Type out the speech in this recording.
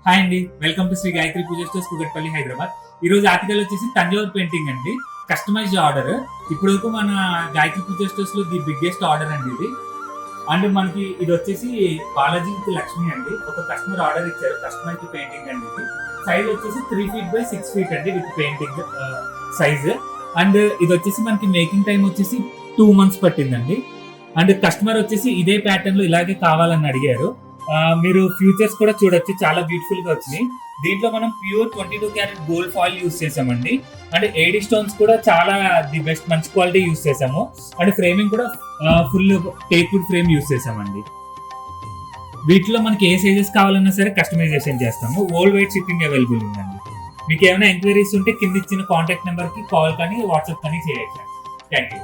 Hi అండి, welcome to Shri Gayatri Pooja stores, Kukatpally, Hyderabad. ఈ రోజు ఆర్టికల్ వచ్చేసి తంజావూర్ పెయింటింగ్ అండి, కస్టమైజ్డ్ ఆర్డర్. ఇప్పుడు వరకు మన గాయత్రి పూజ స్టోర్స్ లో ది బిగ్గెస్ట్ ఆర్డర్ అండి ఇది. అండ్ మనకి ఇది వచ్చేసి బాలాజీ విత్ లక్ష్మి అండి. ఒక కస్టమర్ ఆర్డర్ ఇచ్చారు, కస్టమైజ్డ్ పెయింటింగ్ అండి. ఇది సైజ్ వచ్చేసి 3 feet by 6 feet అండి, విత్ పెయింటింగ్ సైజ్. అండ్ ఇది వచ్చేసి మనకి మేకింగ్ టైం వచ్చేసి 2 months పట్టిందండి. అండ్ కస్టమర్ వచ్చేసి ఇదే ప్యాటర్న్ లో ఇలాగే కావాలని అడిగారు. మీరు ఫ్యూచర్స్ కూడా చూడొచ్చు, చాలా బ్యూటిఫుల్ గా వచ్చినాయి. దీంట్లో మనం pure 22 carat gold foil use చేసామండి. అండ్ ఏడి స్టోన్స్ కూడా చాలా ది బెస్ట్, మంచి క్వాలిటీ యూస్ చేసాము. అండ్ ఫ్రేమింగ్ కూడా ఫుల్ టేక్వుడ్ ఫ్రేమ్ యూస్ చేసామండి. వీటిలో మనకి ఏ సైజెస్ కావాలన్నా సరే కస్టమైజేషన్ చేస్తాము. వరల్డ్ వైడ్ షిప్పింగ్ అవైలబుల్ ఉందండి. మీకు ఏమైనా ఎంక్వైరీస్ ఉంటే కింద ఇచ్చిన కాంటాక్ట్ నెంబర్ కి కాల్ కానీ వాట్సాప్ కానీ చేయొచ్చు. Thank you.